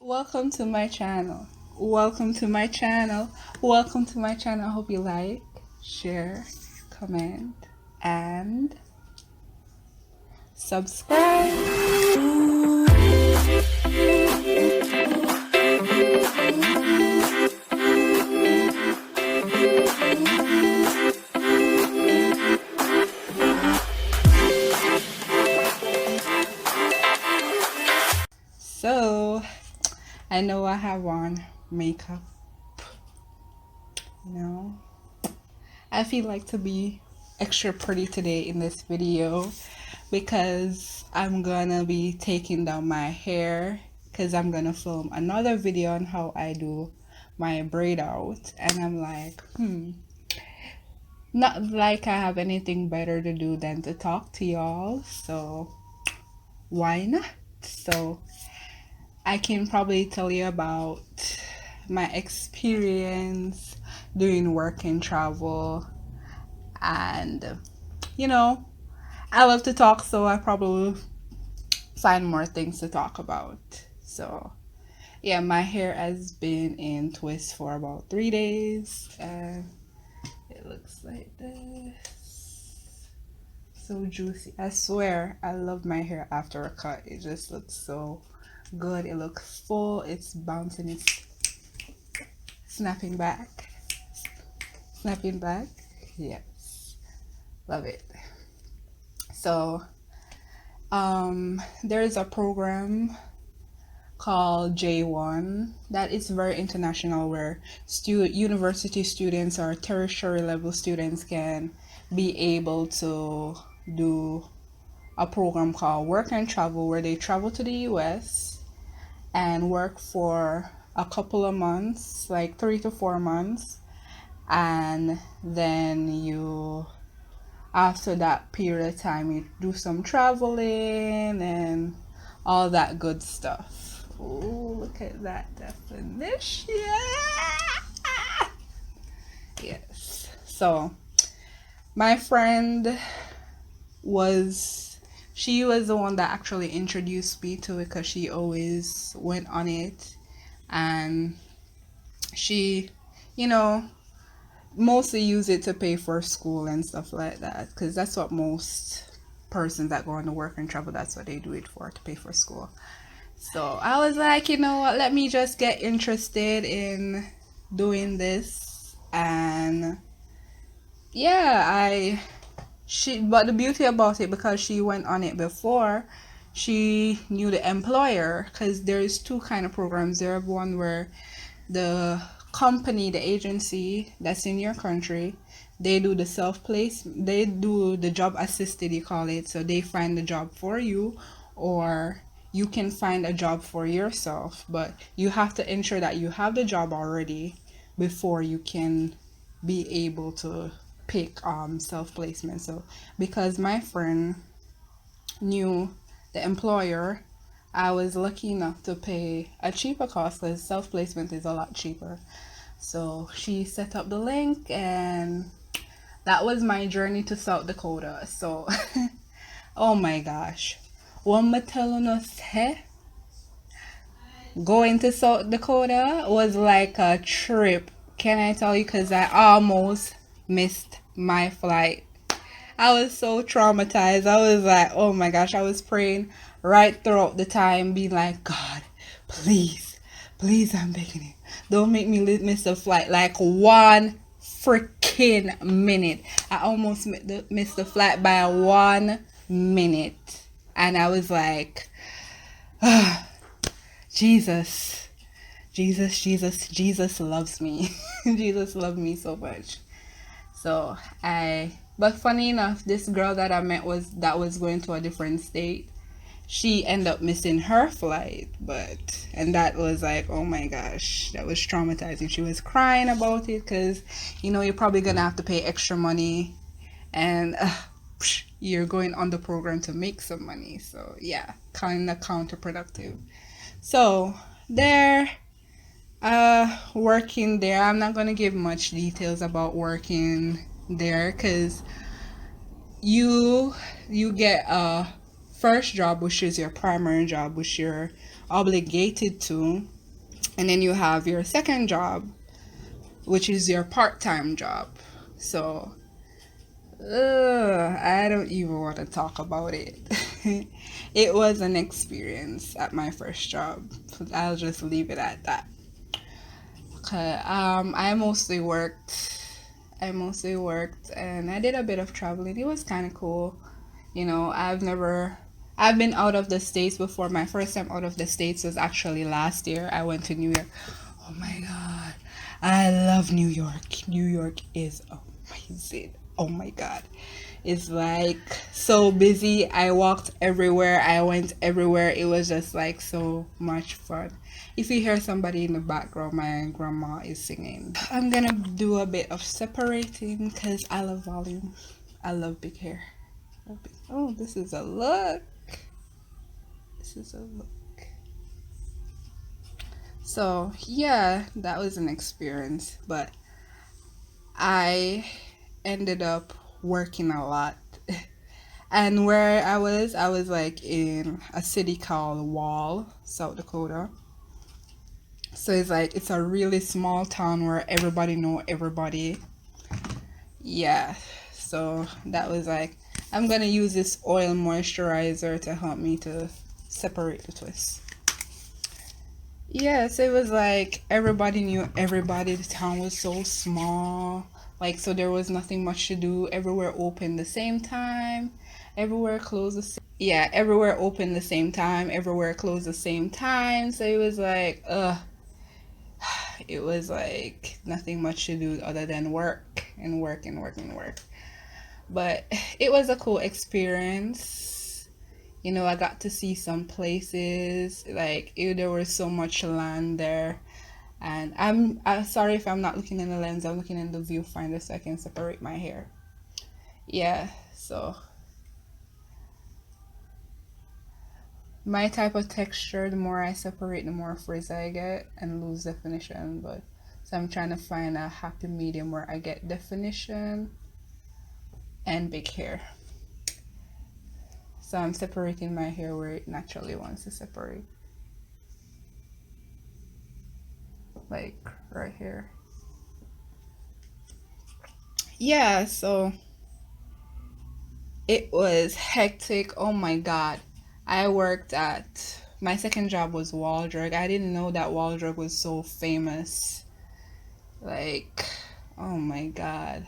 Welcome to my channel. Welcome to my channel. Welcome to my channel. I hope you like, share, comment, and subscribe. So, I know I have on makeup, you know. I feel like to be extra pretty today in this video because I'm gonna be taking down my hair because I'm gonna film another video on how I do my braid out, and I'm like, not like I have anything better to do than to talk to y'all, so why not? So I can probably tell you about my experience doing work and travel, and you know, I love to talk, so I probably find more things to talk about. So yeah, my hair has been in twist for about 3 days, and it looks like this. So juicy. I swear I love my hair after a cut. It just looks so good. It looks full, it's bouncing, it's snapping back. Snapping back. Yes. Love it. So there is a program called J1 that is very international, where university students or tertiary level students can be able to do a program called Work and Travel, where they travel to the US and work for a couple of months, like 3 to 4 months, and then you, after that period of time, you do some traveling and all that good stuff. Oh, look at that definition. Yes. So my friend she was the one that actually introduced me to it, because she always went on it, and she, you know, mostly use it to pay for school and stuff like that, because that's what most persons that go on to work and travel, that's what they do it for, to pay for school. So I was like, you know what, let me just get interested in doing this. And yeah, but the beauty about it, because she went on it before, she knew the employer, because there's two kind of programs. There's one where the company, the agency that's in your country, they do they do the job assisted, you call it. So they find the job for you, or you can find a job for yourself, but you have to ensure that you have the job already before you can be able to pick self-placement. So because my friend knew the employer, I was lucky enough to pay a cheaper cost, because self-placement is a lot cheaper. So she set up the link, and that was my journey to South Dakota. So oh my gosh, what am I telling us, hey? Going to South Dakota was like a trip, can I tell you? Because I almost missed my flight. I was so traumatized. I was like, oh my gosh, I was praying right throughout the time, being like, God, please, please, I'm begging you, don't make me miss the flight. Like 1 freaking minute. I almost missed the flight by 1 minute. And I was like, Jesus, Jesus, Jesus, Jesus loves me. Jesus loved me so much. So but funny enough, this girl that I met was going to a different state. She ended up missing her flight, and that was like, oh my gosh, that was traumatizing. She was crying about it, because you're probably gonna have to pay extra money, and you're going on the program to make some money. So yeah, kind of counterproductive. So there, working there, I'm not gonna give much details about working there, because you get a first job, which is your primary job, which you're obligated to, And then you have your second job, which is your part-time job. So, I don't even want to talk about it. It was an experience at my first job. I'll just leave it at that. I mostly worked. And I did a bit of traveling. It was kind of cool. I've been out of the States before. My first time out of the States was actually last year. I went to New York. Oh my God. I love New York. New York is amazing. Oh my God. It's like so busy. I walked everywhere. I went everywhere. It was just like so much fun. If you hear somebody in the background, my grandma is singing. I'm gonna do a bit of separating because I love volume. I love big hair. Oh, this is a look. This is a look. So, yeah, that was an experience, but I ended up working a lot. And where I was like in a city called Wall, South Dakota. So it's like it's a really small town where everybody know everybody. Yeah. So that was like I'm gonna use this oil moisturizer to help me to separate the twists. Yes, it was like everybody knew everybody. The town was so small. Like, so there was nothing much to do. Everywhere open the same time. Everywhere closed the same. Yeah, everywhere open the same time. Everywhere closed the same time. So it was like, it was like nothing much to do other than work and work and work and work. But it was a cool experience. I got to see some places. Like, there was so much land there. And I'm sorry if I'm not looking in the lens, I'm looking in the viewfinder so I can separate my hair. Yeah, so my type of texture, the more I separate, the more frizz I get and lose definition. But so I'm trying to find a happy medium where I get definition and big hair. So I'm separating my hair where it naturally wants to separate. Like right here. Yeah, so it was hectic. Oh my God. I worked at my second job was Waldrug. I didn't know that Waldrug was so famous. Like, oh my God.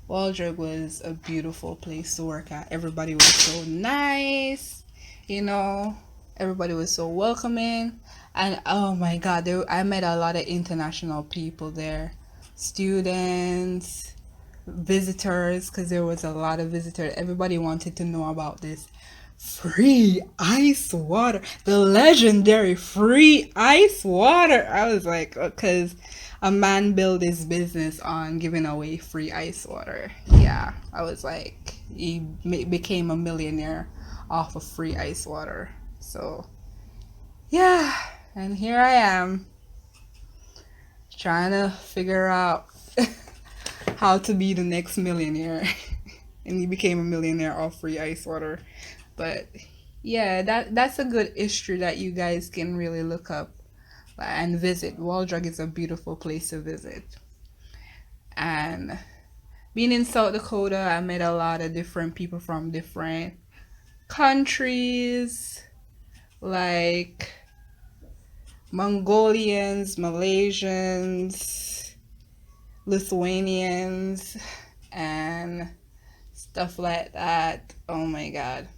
Waldrug was a beautiful place to work at. Everybody was so nice, you know. Everybody was so welcoming. And oh my God, I met a lot of international people there. Students, visitors, because there was a lot of visitors. Everybody wanted to know about this free ice water, the legendary free ice water. I was like, because a man built his business on giving away free ice water. Yeah, I was like, he became a millionaire off of free ice water. So yeah, and here I am trying to figure out how to be the next millionaire. And he became a millionaire off free ice water. But yeah, that's a good history that you guys can really look up and visit. Waldrug is a beautiful place to visit. And being in South Dakota, I met a lot of different people from different countries, like Mongolians, Malaysians, Lithuanians, and stuff like that. Oh my God.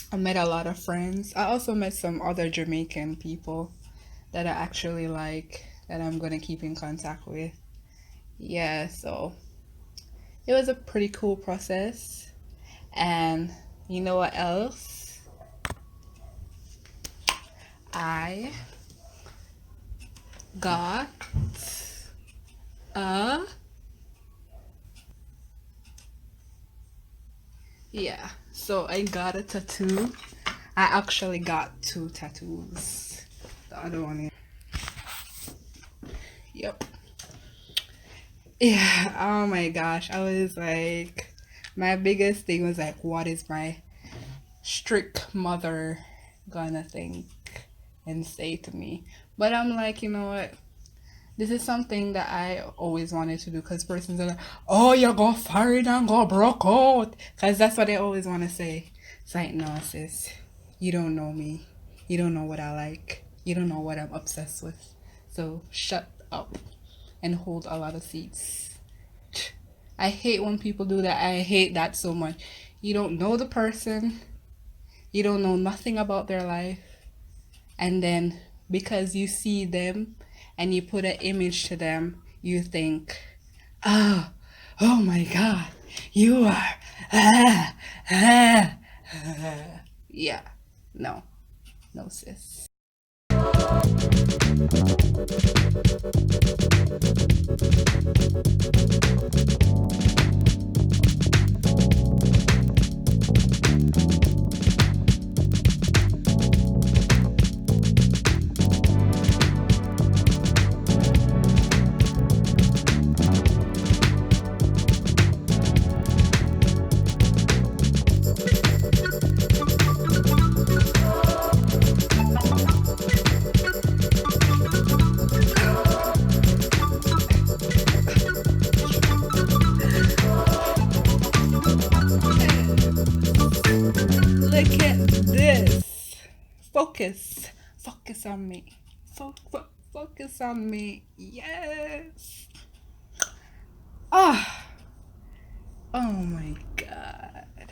I met a lot of friends. I also met some other Jamaican people that I actually like, that I'm gonna keep in contact with. Yeah, so it was a pretty cool process. And you know what else? I got a yeah. So I got a tattoo. I actually got two tattoos. The other one is yep. Yeah, oh my gosh. I was like, my biggest thing was like, what is my strict mother gonna think? and say to me. But I'm like, you know what? This is something that I always wanted to do because persons are like, oh, you got fired and got broke out. Because that's what they always want to say. It's like, no, sis, you don't know me. You don't know what I like. You don't know what I'm obsessed with. So shut up and hold a lot of seats. I hate when people do that. I hate that so much. You don't know the person. You don't know nothing about their life. And then because you see them and you put an image to them, you think, oh, oh my God, you are, ah, ah, ah. Yeah, no, no, sis. Look at this. Focus. Focus on me. Focus on me. Yes. Ah. Oh my God.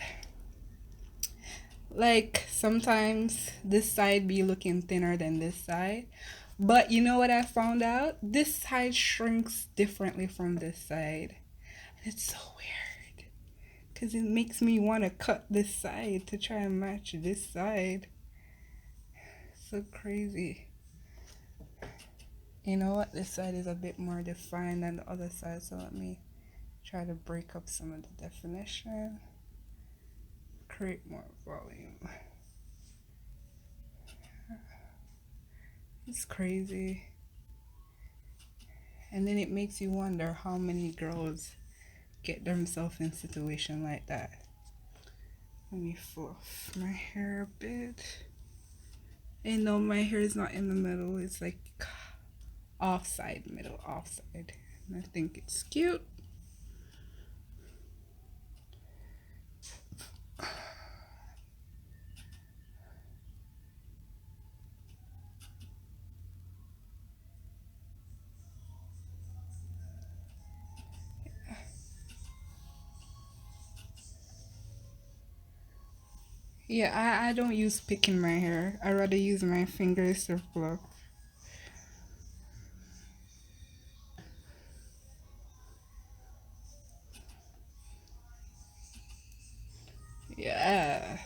Like sometimes this side be looking thinner than this side. But you know what I found out? This side shrinks differently from this side. It's so weird. Because it makes me want to cut this side to try and match this side. So crazy. You know what? This side is a bit more defined than the other side. So let me try to break up some of the definition. Create more volume. It's crazy. And then it makes you wonder how many girls get themselves in a situation like that. Let me fluff my hair a bit. And no, my hair is not in the middle. It's like offside, middle, offside. And I think it's cute. Yeah, I don't use picking my hair. I rather use my fingers to fluff. Yes.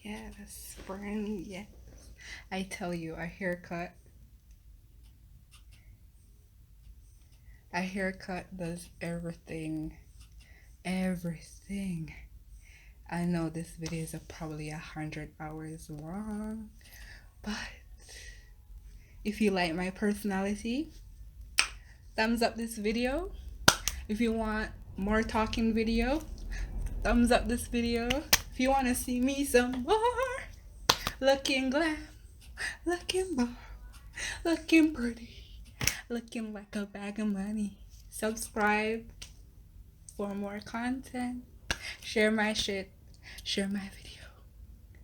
Yes, friend, yes. I tell you, a haircut does everything. Everything. I know this video is probably 100 hours long, but if you like my personality, thumbs up this video. If you want more talking video, thumbs up this video. If you want to see me some more, looking glam, looking bar, looking pretty, looking like a bag of money, subscribe for more content. Share my shit. Share my video.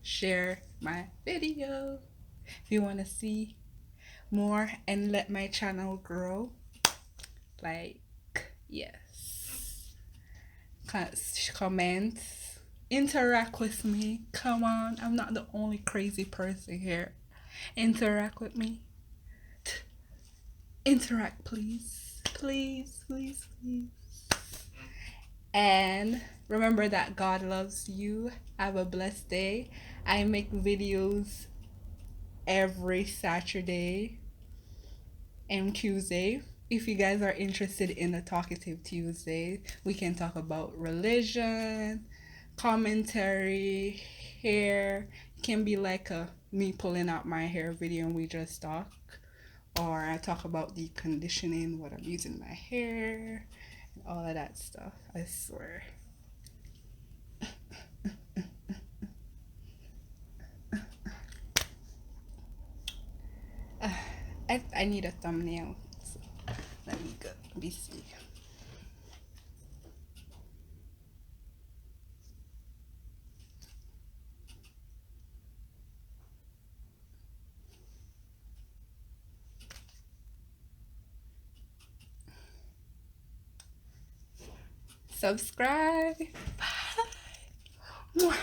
Share my video. If you want to see more and let my channel grow, like, yes. Comment. Interact with me. Come on. I'm not the only crazy person here. Interact with me. Interact, please. Please, please, please. And remember that God loves you. Have a blessed day. I make videos every Saturday and Tuesday. If you guys are interested in a talkative Tuesday, we can talk about religion, commentary hair. Can be like a me pulling out my hair video and we just talk, or I talk about the conditioning, what I'm using in my hair, and all of that stuff. I swear. I need a thumbnail. So let me go. Let me see. Subscribe. Bye.